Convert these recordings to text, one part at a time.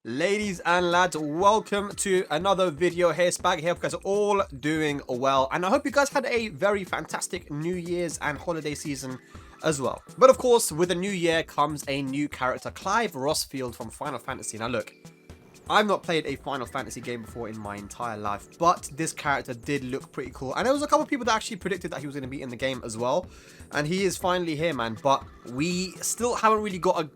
Ladies and lads, welcome to another video here. Spag here. Hope you guys are all doing well, and I hope you guys had a very fantastic New Year's and holiday season as well. But of course, with the new year comes a new character, Clive Rosfield from Final Fantasy. Now look, I've not played a Final Fantasy game before in my entire life, but this character did look pretty cool, and there was a couple of people that actually predicted that he was going to be in the game as well, and he is finally here, man. But we still haven't really got a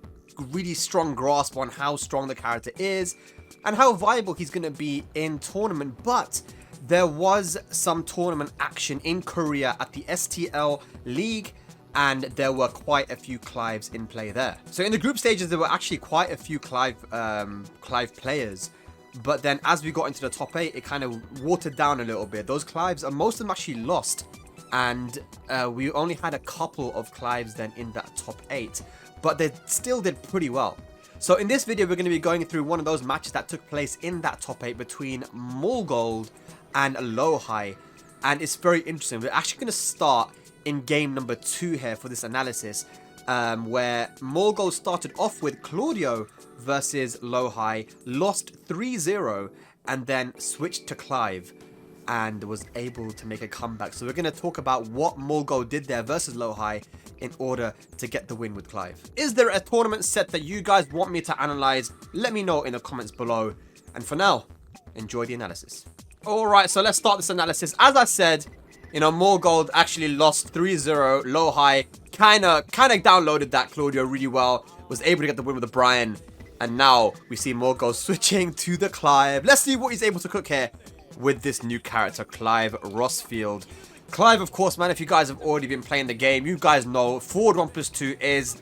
really strong grasp on how strong the character is and how viable he's going to be in tournament. But there was some tournament action in Korea at the STL League, and there were quite a few Clives in play there. So in the group stages, there were actually quite a few Clive players, but then as we got into the top 8, it kind of watered down a little bit. Those Clives, most of them actually lost, and we only had a couple of Clives then in that top 8, but they still did pretty well. So in this video, we're going to be going through one of those matches that took place in that top 8 between Mulgold and Lowhigh, and it's very interesting. We're actually going to start in game number 2 here for this analysis, where Mulgold started off with Claudio versus Lowhigh, lost 3-0, and then switched to Clive and was able to make a comeback. So we're going to talk about what Mulgold did there versus Lowhigh in order to get the win with Clive. Is there a tournament set that you guys want me to analyze? Let me know in the comments below. And for now, enjoy the analysis. Alright, so let's start this analysis. As I said, Mulgold actually lost 3-0. Lowhigh kind of downloaded that Claudio really well, was able to get the win with the Brian, and now we see Mulgold switching to the Clive. Let's see what he's able to cook here with this new character, Clive Rosfield. Clive, of course, man, if you guys have already been playing the game, you guys know forward 1+2 is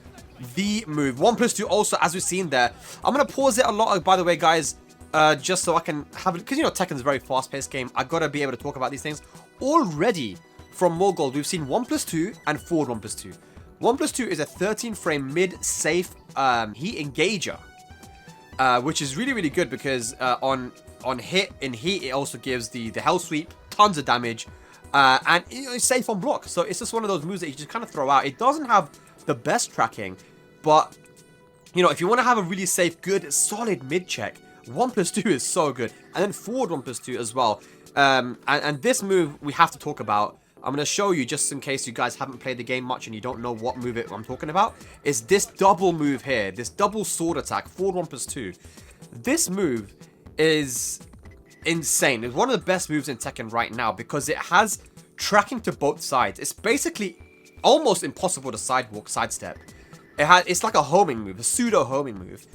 the move. 1+2 also, as we've seen there. I'm going to pause it a lot, by the way, guys, just so I can have it, because, Tekken's a very fast-paced game. I've got to be able to talk about these things. Already, from Mulgold, we've seen 1+2 and forward 1+2. 1+2 is a 13-frame mid-safe heat engager, which is really, really good because on hit, in heat, it also gives the hell sweep, tons of damage, and it's safe on block. So it's just one of those moves that you just kind of throw out. It doesn't have the best tracking, but, if you want to have a really safe, good, solid mid-check, 1+2 is so good. And then forward 1+2 as well. And this move we have to talk about. I'm going to show you, just in case you guys haven't played the game much and you don't know what move I'm talking about, is this double move here, this double sword attack, forward 1+2. This move is insane. It's one of the best moves in Tekken right now because it has tracking to both sides. It's basically almost impossible to sidestep. It's like a homing move, a pseudo homing move.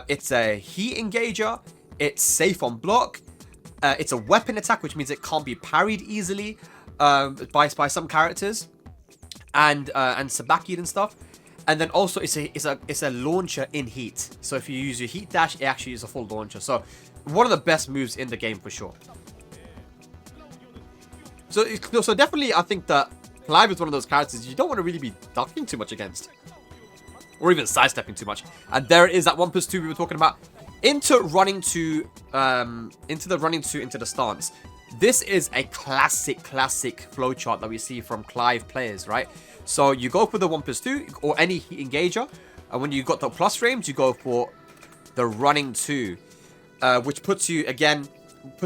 It's a heat engager. It's safe on block. It's a weapon attack, which means it can't be parried easily by some characters, and Sabaki and stuff. And then also it's a launcher in heat. So if you use your heat dash, it actually is a full launcher. So one of the best moves in the game for sure. So definitely, I think that Clive is one of those characters you don't want to really be ducking too much against, or even sidestepping too much. And there it is, that 1+2 we were talking about. Into running to, into the stance. This is a classic flowchart that we see from Clive players, right? So you go for the 1+2 or any heat engager, and when you got the plus frames, you go for the running 2, which puts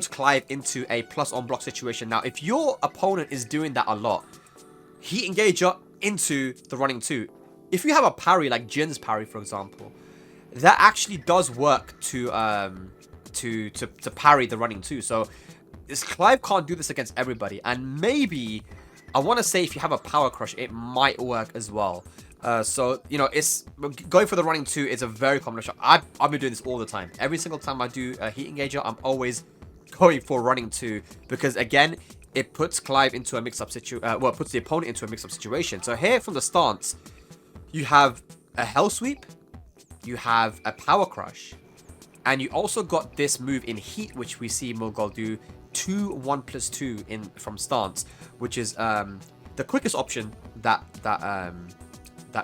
Clive into a plus on block situation. Now, if your opponent is doing that a lot, heat engager into the running 2. If you have a parry like Jin's parry, for example, that actually does work to parry the running 2. So this Clive can't do this against everybody, and maybe I want to say if you have a power crush, it might work as well. So it's going for the running 2 is a very common shot. I've been doing this all the time. Every single time I do a heat engager, I'm always going for running 2 because, again, it puts Clive into a mix-up situation. Well, it puts the opponent into a mix-up situation. So here from the stance, you have a hell sweep, you have a power crush, and you also got this move in heat, which we see Mulgold do, 1+2 in from stance, which is the quickest option that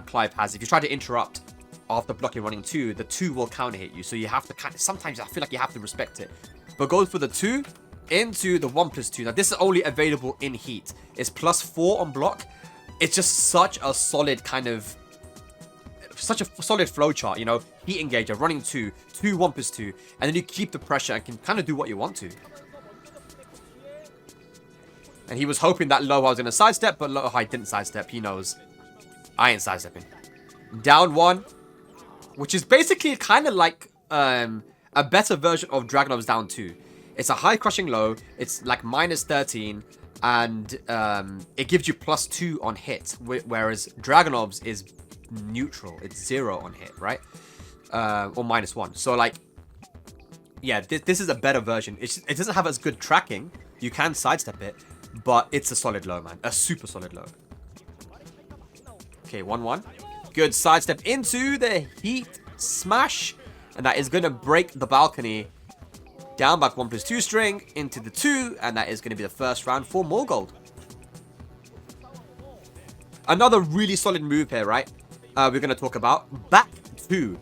Clive has. If you try to interrupt after blocking running 2, the 2 will counter hit you. So you have to sometimes I feel like you have to respect it. But go for the 2 into the 1+2. Now this is only available in heat. It's +4 on block. It's just such a solid kind of such a solid flow chart, you know, heat engager, running 2, 2 1+2, and then you keep the pressure and can kind of do what you want to. And he was hoping that Lowhigh was going to sidestep, but Lowhigh didn't sidestep. He knows, I ain't sidestepping. Down 1, which is basically kind of like a better version of Dragunov's down 2. It's a high crushing low, it's like -13, and it gives you +2 on hit, whereas Dragunov's is neutral, it's 0 on hit, right? Or -1. So like, yeah, this is a better version. It doesn't have as good tracking, you can sidestep it, but it's a solid low, man, a super solid low. Okay, 1-1. Good sidestep into the heat smash, and that is going to break the balcony. Down back 1+2 string into the 2, and that is going to be the first round for Mulgold. Another really solid move here, right? We're going to talk about back 2.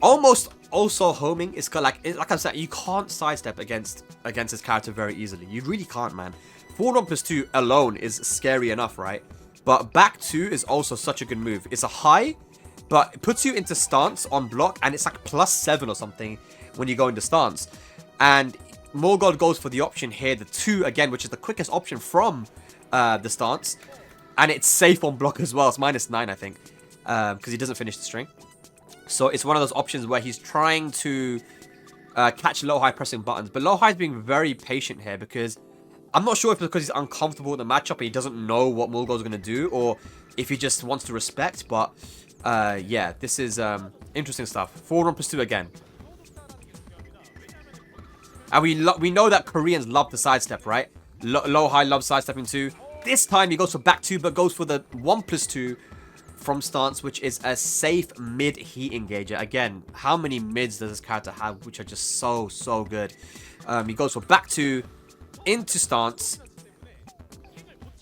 Almost also homing. It's got like I said, you can't sidestep against this character very easily. You really can't, man. Forward 1+2 alone is scary enough, right? But back 2 is also such a good move. It's a high, but it puts you into stance on block, and it's like +7 or something when you go into stance. And Mulgold goes for the option here, the 2 again, which is the quickest option from the stance. And it's safe on block as well. It's -9, I think, because he doesn't finish the string. So it's one of those options where he's trying to catch Lowhigh pressing buttons. But Lowhigh's being very patient here because I'm not sure if it's because he's uncomfortable with the matchup and he doesn't know what Mulgold's going to do, or if he just wants to respect. But yeah, this is interesting stuff. Forward 1+2 again. And we know that Koreans love the sidestep, right? Lowhigh loves sidestepping too. This time he goes for back 2, but goes for the 1+2 from stance, which is a safe mid heat engager. Again, how many mids does this character have, which are just so good? He goes for back 2 into stance,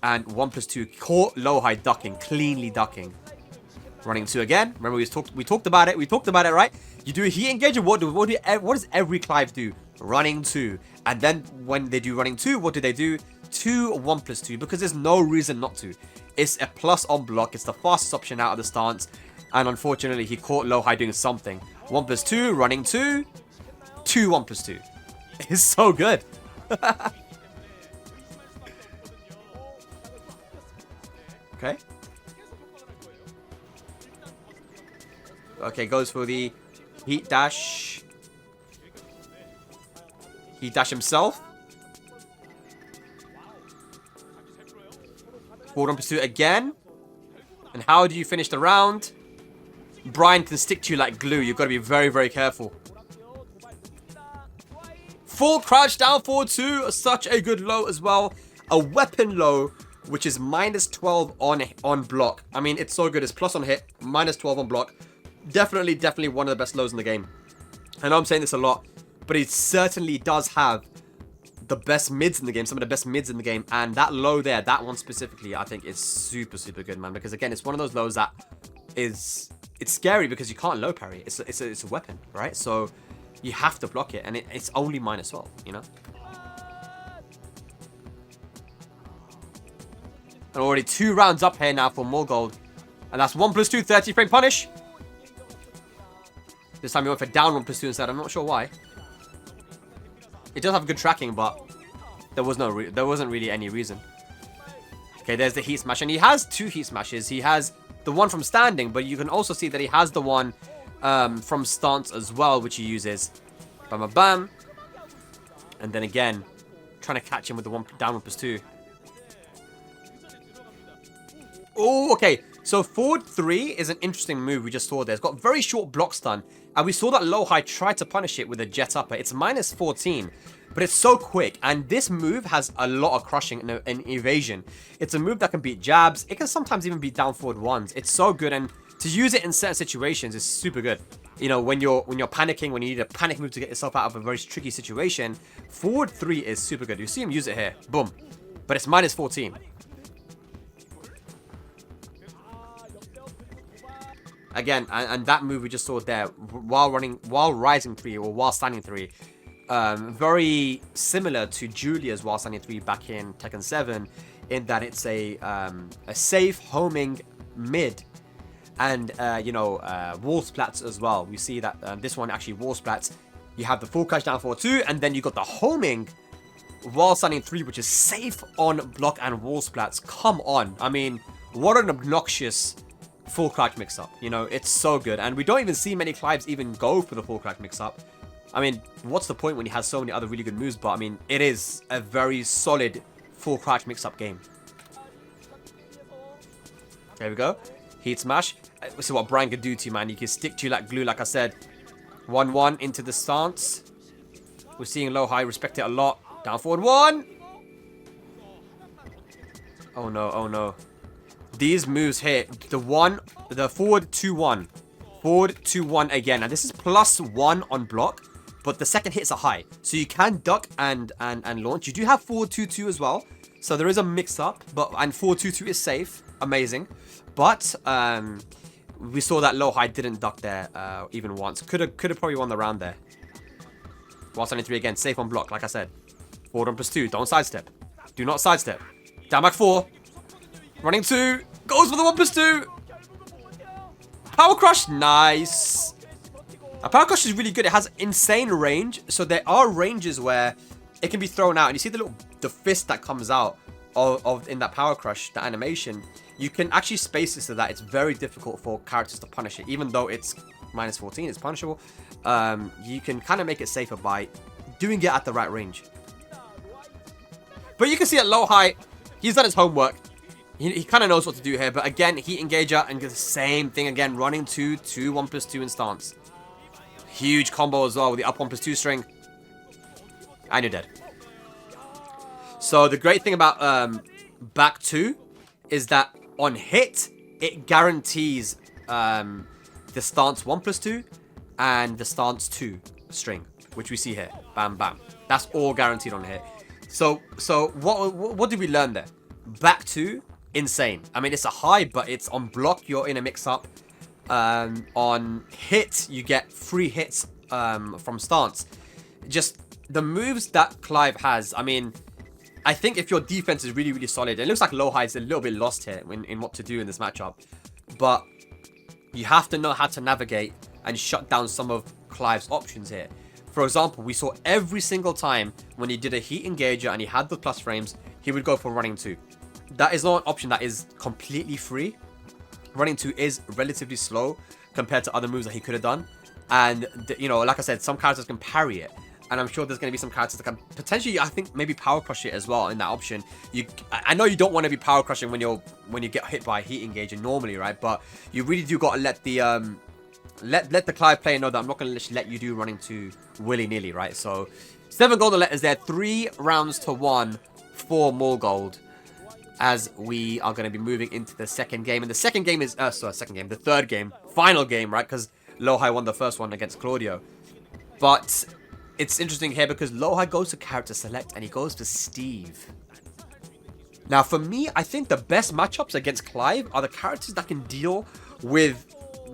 and 1+2 caught Lowhigh ducking, cleanly ducking. Running 2 again. Remember we talked about it. We talked about it, right? You do a heat engager. What does every Clive do? Running 2. And then when they do running 2, what do they do? 2 1+2, because there's no reason not to. It's a plus on block. It's the fastest option out of the stance. And unfortunately, he caught Lowhigh doing something. 1+2, running 2, 2 1+2. It's so good. Okay. Okay, goes for the heat dash. Heat dash himself. Forward 1+2 again. And how do you finish the round? Brian can stick to you like glue. You've got to be very careful. Full crouch down forward 2. Such a good low as well. A weapon low, which is -12 on block. I mean, it's so good. It's plus on hit, -12 on block. Definitely one of the best lows in the game. I know I'm saying this a lot, but he certainly does have the best mids in the game, some of the best mids in the game. And that low there, that one specifically, I think is super good, man. Because again, it's one of those lows that it's scary because you can't low parry. It's a weapon, right? So you have to block it, and it's only -12, you know? And already 2 rounds up here now for Mulgold. And that's 1+2, 30 frame punish. This time he went for down 1+2 instead. I'm not sure why. It does have good tracking, but there wasn't really any reason. Okay, there's the heat smash. And he has 2 heat smashes. He has the one from standing, but you can also see that he has the one from stance as well, which he uses. Bam, bam, bam. And then again, trying to catch him with the down 1+2. Oh, okay. So forward 3 is an interesting move we just saw there. It's got very short block stun. And we saw that Lowhigh tried to punish it with a jet upper. It's -14, but it's so quick. And this move has a lot of crushing and evasion. It's a move that can beat jabs. It can sometimes even beat down forward 1s. It's so good. And to use it in certain situations is super good. You know, when you're panicking, when you need a panic move to get yourself out of a very tricky situation, forward 3 is super good. You see him use it here. Boom. But it's -14. Again, and that move we just saw there, while rising 3 or while standing 3, very similar to Julia's while standing 3 back in Tekken 7, in that it's a safe homing mid and you know, wall splats as well. We see that this one actually wall splats. You have the full crash down 4-2, and then you got the homing while standing 3, which is safe on block and wall splats. Come on, I mean, what an obnoxious full crash mix-up. You know, it's so good, and we don't even see many Clives even go for the full crash mix-up. I mean, what's the point when he has so many other really good moves? But I mean, it is a very solid full crash mix-up game. There we go. Heat smash. This is what Brian can do to you, man. You can stick to you like glue, like I said. 1-1 into the stance. We're seeing Lowhigh respect it a lot. Down forward 1. Oh no, oh no. These moves here. The forward 2-1. Forward 2-1 again. And this is +1 on block. But the second hits are high. So you can duck and launch. You do have forward 2-2 as well. So there is a mix-up. And forward 2-2 is safe. Amazing. But we saw that Lowhigh didn't duck there even once. Could have probably won the round there. While standing 3 again. Safe on block, like I said. Forward on +2. Don't sidestep. Do not sidestep. Down back 4. Running 2. Goes for the 1+2. Power crush. Nice. A power crush is really good. It has insane range. So there are ranges where it can be thrown out. And you see the fist that comes out of in that power crush, the animation. You can actually space this so that it's very difficult for characters to punish it. Even though it's -14, it's punishable. You can kind of make it safer by doing it at the right range. But you can see at Lowhigh, he's done his homework. He kind of knows what to do here. But again, Heat Engager and the same thing again. Running 2, 1+2 in stance. Huge combo as well with the up 1+2 string. And you're dead. So the great thing about back 2 is that on hit, it guarantees the stance 1+2 and the stance 2 string, which we see here. Bam, bam. That's all guaranteed on hit. So what did we learn there? Back 2, insane. I mean, it's a high, but it's on block. You're in a mix-up. On hit, you get 3 hits from stance. Just the moves that Clive has, I mean, I think if your defense is really, really solid, it looks like Lowhigh is a little bit lost here in what to do in this matchup. But you have to know how to navigate and shut down some of Clive's options here. For example, we saw every single time when he did a Heat Engager and he had the plus frames, he would go for running 2. That is not an option that is completely free. Running 2 is relatively slow compared to other moves that he could have done. And, you know, like I said, some characters can parry it. And I'm sure there's going to be some characters that can potentially, I think, maybe power crush it as well in that option. I know you don't want to be power crushing when you get hit by a Heat Engager normally, right? But you really do got to let the let the Clive player know that I'm not going to just let you do running 2 willy-nilly, right? So 7 golden letters there, 3 rounds to 1 for Mulgold, as we are going to be moving into the second game. And the second game is the third game, final game, right? Because Lowhigh won the first one against Claudio. But it's interesting here because Lowhigh goes to character select and he goes for Steve. Now, for me, I think the best matchups against Clive are the characters that can deal with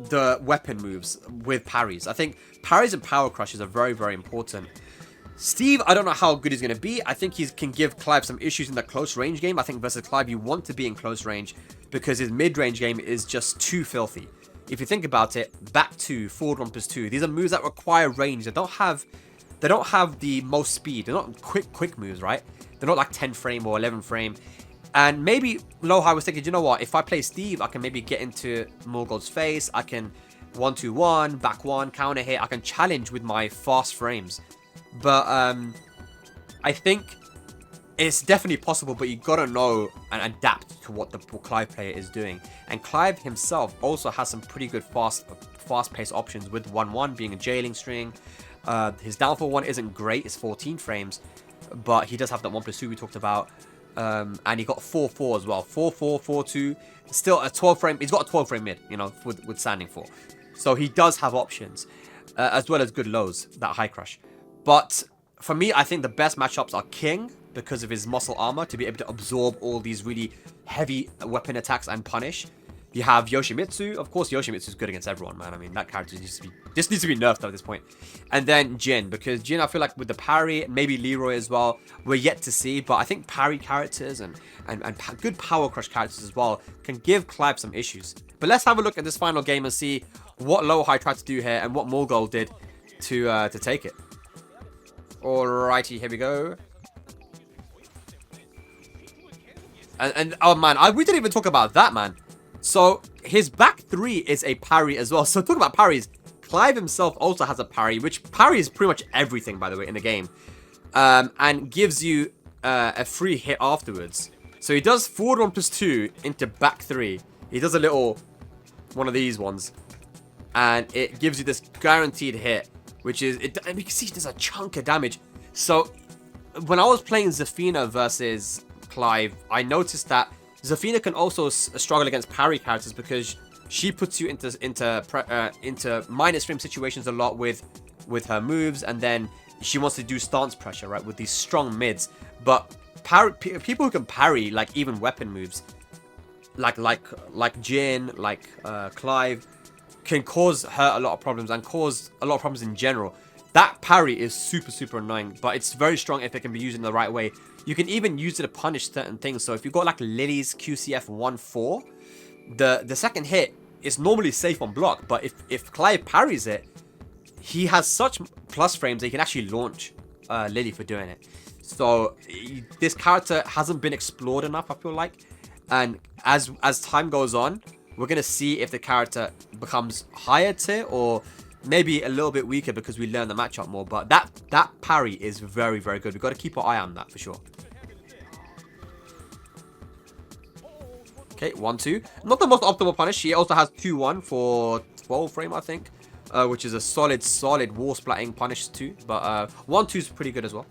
the weapon moves with parries. I think parries and power crushes are very, very important. Steve, I don't know how good he's going to be. I think he can give Clive some issues in the close range game. I think versus Clive, you want to be in close range because his mid-range game is just too filthy. If you think about it, back 2, forward 1+2, these are moves that require range. They don't have the most speed. They're not quick moves, right? They're not like 10 frame or 11 frame. And maybe Lowhigh was thinking, you know what? If I play Steve, I can maybe get into Mulgold's face. I can 1-2-1, back 1, counter hit. I can challenge with my fast frames. But I think it's definitely possible, but you gotta know and adapt to what the Clive player is doing. And Clive himself also has some pretty good fast-paced options with 1-1 being a jailing string. His downfall 1 isn't great, it's 14 frames, but he does have that 1+2 we talked about. And he got 4-4 as well. 4-4, 4-2. Still a 12 frame. He's got a 12 frame mid, you know, with standing 4. So he does have options, as well as good lows, that high crush. But for me, I think the best matchups are King because of his muscle armor to be able to absorb all these really heavy weapon attacks and punish. You have Yoshimitsu. Of course, Yoshimitsu's good against everyone, man. I mean, that character just needs to be nerfed at this point. And then Jin, because Jin, I feel like with the parry, maybe Leroy as well, we're yet to see. But I think parry characters and good power crush characters as well can give Clive some issues. But let's have a look at this final game and see what Lowhigh tried to do here and what Mulgold did to take it. Alrighty, here we go. And oh man, we didn't even talk about that, man. So his back 3 is a parry as well. So talk about parries. Clive himself also has a parry, which parries pretty much everything, by the way, in the game. And gives you a free hit afterwards. So he does forward 1 plus 2 into back 3. He does a little one of these ones. And it gives you this guaranteed hit, which is, and you can see there's a chunk of damage. So when I was playing Zafina versus Clive, I noticed that Zafina can also struggle against parry characters because she puts you into minus frame situations a lot with her moves, and then she wants to do stance pressure, right, with these strong mids. But people who can parry like even weapon moves, like Jin, like Clive, can cause her a lot of problems and cause a lot of problems in general. That parry is super annoying, but it's very strong if it can be used in the right way. You can even use it to punish certain things. So if you've got like Lily's QCF 1-4, the second hit is normally safe on block, but if Clive parries it, he has such plus frames that he can actually launch Lily for doing it. So this character hasn't been explored enough, I feel like. And as time goes on, we're going to see if the character becomes higher tier or maybe a little bit weaker because we learn the matchup more. But that parry is very good. We've got to keep an eye on that for sure. Okay, 1-2. Not the most optimal punish. He also has 2-1 for 12 frame, I think. Which is a solid wall splatting punish too. But 1-2 is pretty good as well.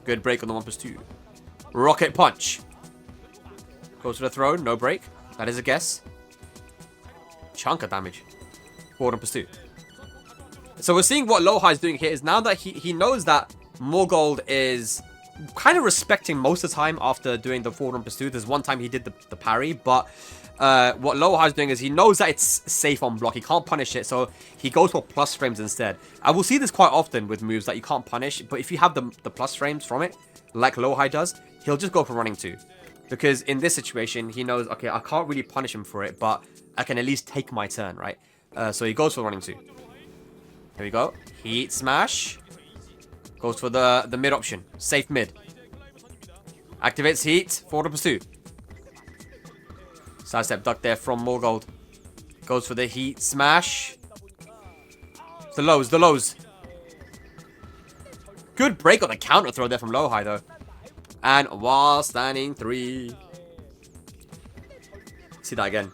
Good break on the 1 plus 2. Rocket punch. Goes to the throw. No break. That is a guess. Chunk of damage. 4 plus 2. So we're seeing what Lowhigh is doing here is now that he knows that Mulgold is kind of respecting most of the time after doing the 4 plus 2. There's one time he did the parry, but what Lowhigh is doing is he knows that it's safe on block. He can't punish it, so he goes for plus frames instead. I will see this quite often with moves that you can't punish, but if you have the plus frames from it, like Lowhigh does, he'll just go for running 2. Because in this situation, he knows, okay, I can't really punish him for it, but I can at least take my turn, right? So he goes for running 2. Here we go. Heat smash. Goes for the mid option. Safe mid. Activates heat. 4 plus 2. Sidestep duck there from Mulgold. Goes for the heat smash. The lows. Good break on the counter throw there from Lowhigh though. And while standing 3. See that again.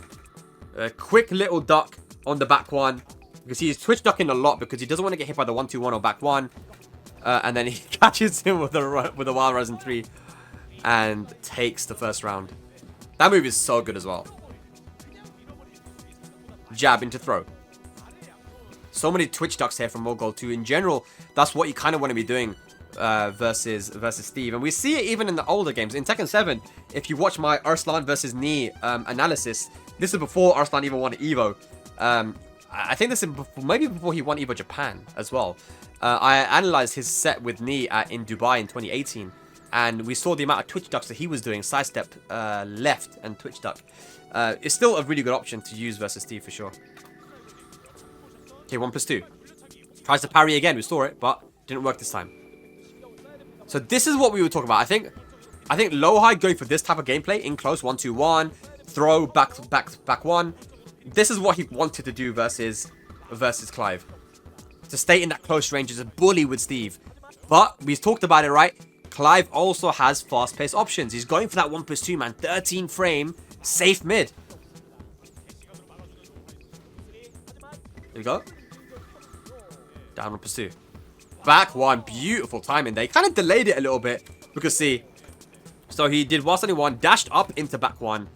A quick little duck on the back 1. You can see he's twitch ducking a lot because he doesn't want to get hit by the 1-2-1 or back 1. And then he catches him with a wild rise in 3 and takes the first round. That move is so good as well. Jab into throw. So many twitch ducks here from Mulgold too. In general, that's what you kind of want to be doing versus Steve. And we see it even in the older games. In Tekken 7, if you watch my Arslan versus Knee analysis, this is before Arslan even won Evo. I think this is maybe before he won Evo Japan as well. I analyzed his set with Knee in Dubai in 2018. And we saw the amount of twitch ducks that he was doing. Sidestep left and twitch duck. It's still a really good option to use versus Steve for sure. Okay, 1 plus 2. Tries to parry again. We saw it, but didn't work this time. So this is what we were talking about. I think Lowhigh going for this type of gameplay in close 1-2-1, throw back 1. This is what he wanted to do versus Clive. To stay in that close range as a bully with Steve. But we've talked about it, right? Clive also has fast-paced options. He's going for that 1 plus 2, man. 13 frame, safe mid. There we go. Down 1 plus 2. Back 1. Beautiful timing. They kind of delayed it a little bit. Because see. So he did while standing 1, dashed up into back 1.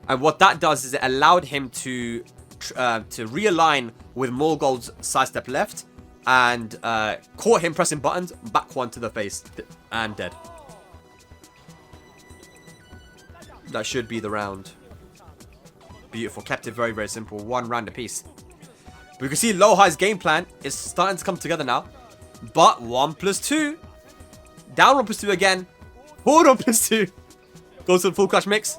And what that does is it allowed him to realign with Mulgold's sidestep left. And caught him pressing buttons. Back 1 to the face. And dead. That should be the round. Beautiful. Kept it very simple. 1 round apiece. But you can see Lowhigh's game plan is starting to come together now. But 1 plus 2. Down 1 plus 2 again. Forward 1 plus 2. Goes to the full crash mix.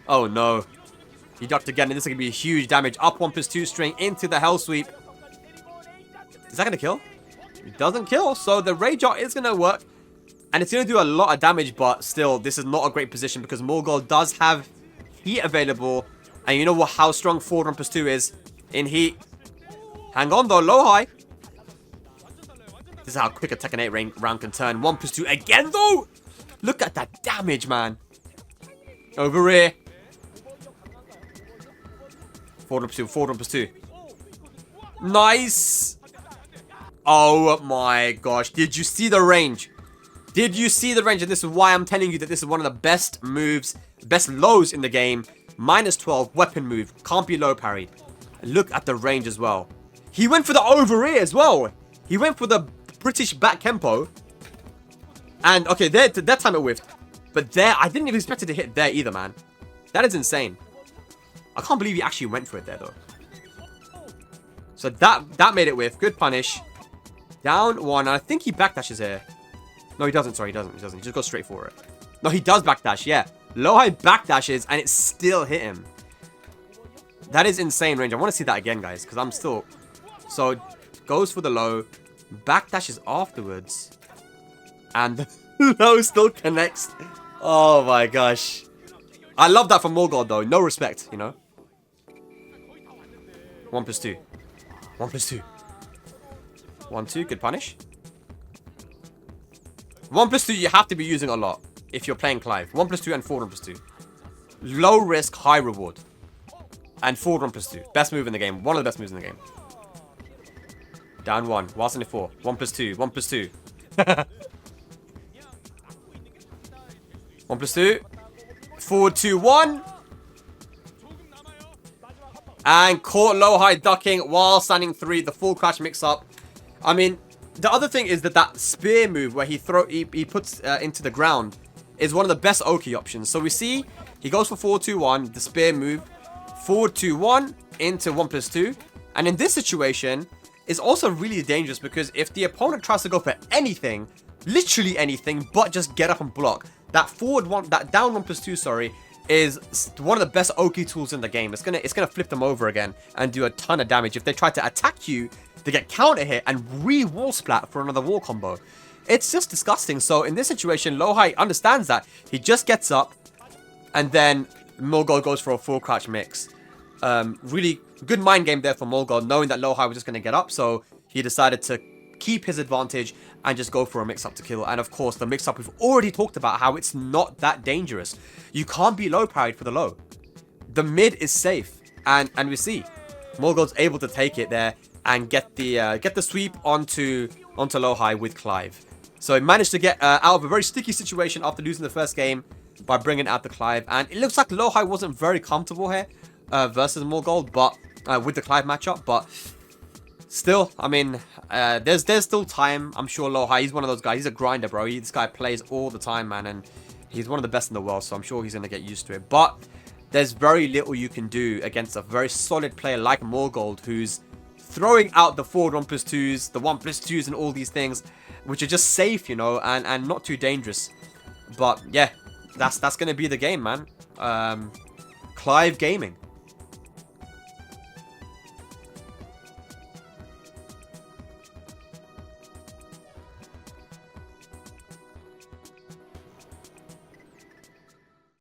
Oh no. He ducked again, and this is going to be huge damage. Up 1+2 string into the Hell Sweep. Is that going to kill? It doesn't kill, so the Rage Art is going to work. And it's going to do a lot of damage, but still, this is not a great position because Mulgold does have heat available. And you know what? How strong forward 1+2 is in heat. Hang on, though. Lowhigh. This is how quick a Tekken 8 round can turn. 1+2 again, though. Look at that damage, man. Over here. Forward 1+2. Forward 1+2. Nice. Oh, my gosh. Did you see the range? Did you see the range? And this is why I'm telling you that this is one of the best moves, best lows in the game. -12 weapon move. Can't be low parried. Look at the range as well. He went for the over ear as well. He went for the British back Kempo. And, okay, there, that time it whiffed. But there, I didn't even expect it to hit there either, man. That is insane. I can't believe he actually went for it there, though. So that made it whiff. Good punish. Down one. I think he backdashes here. No, he doesn't. Sorry, he doesn't. He doesn't. He just goes straight for it. No, he does backdash. Yeah. Lowhigh backdashes, and it still hit him. That is insane range. I want to see that again, guys, because I'm still... So, goes for the low. Backdashes afterwards. And the low still connects. Oh, my gosh. I love that from Mulgold, though. No respect, you know. 1+2. 1+2. 1-2. Good punish. 1+2 you have to be using a lot if you're playing Clive. 1+2 and forward 1+2. Low risk, high reward. And forward 1+2. Best move in the game. One of the best moves in the game. Down one. Whilst in the 4. 1+2. 1+2. 1+2. Forward 2-1. And caught Lowhigh ducking while standing 3. The full crash mix up. I mean, the other thing is that spear move where he puts into the ground is one of the best Oki options. So we see he goes for 4-2-1, the spear move, forward 2-1 into 1+2. And in this situation, is also really dangerous because if the opponent tries to go for anything, literally anything, but just get up and block, that forward one, that down 1+2, sorry, is one of the best Oki tools in the game. It's gonna flip them over again and do a ton of damage. If they try to attack you, they get counter hit and re-wall splat for another wall combo. It's just disgusting. So in this situation, Lowhigh understands that. He just gets up and then Mulgold goes for a full crouch mix. Really good mind game there for Mulgold, knowing that Lowhigh was just going to get up. So he decided to keep his advantage and just go for a mix-up to kill. And of course, the mix-up, we've already talked about how it's not that dangerous. You can't be low parried for the low. The mid is safe. And we see Mulgold's able to take it there and get the sweep onto Lowhigh with Clive. So he managed to get out of a very sticky situation after losing the first game by bringing out the Clive. And it looks like Lowhigh wasn't very comfortable here versus Mulgold, but with the Clive matchup. But still, I mean, there's still time. I'm sure Lowhigh, he's one of those guys. He's a grinder, bro. This guy plays all the time, man, and he's one of the best in the world. So I'm sure he's gonna get used to it. But there's very little you can do against a very solid player like Mulgold, who's throwing out the forward 1+2s, the 1+2s, and all these things, which are just safe, you know, and not too dangerous. But yeah, that's gonna be the game, man. Clive Gaming.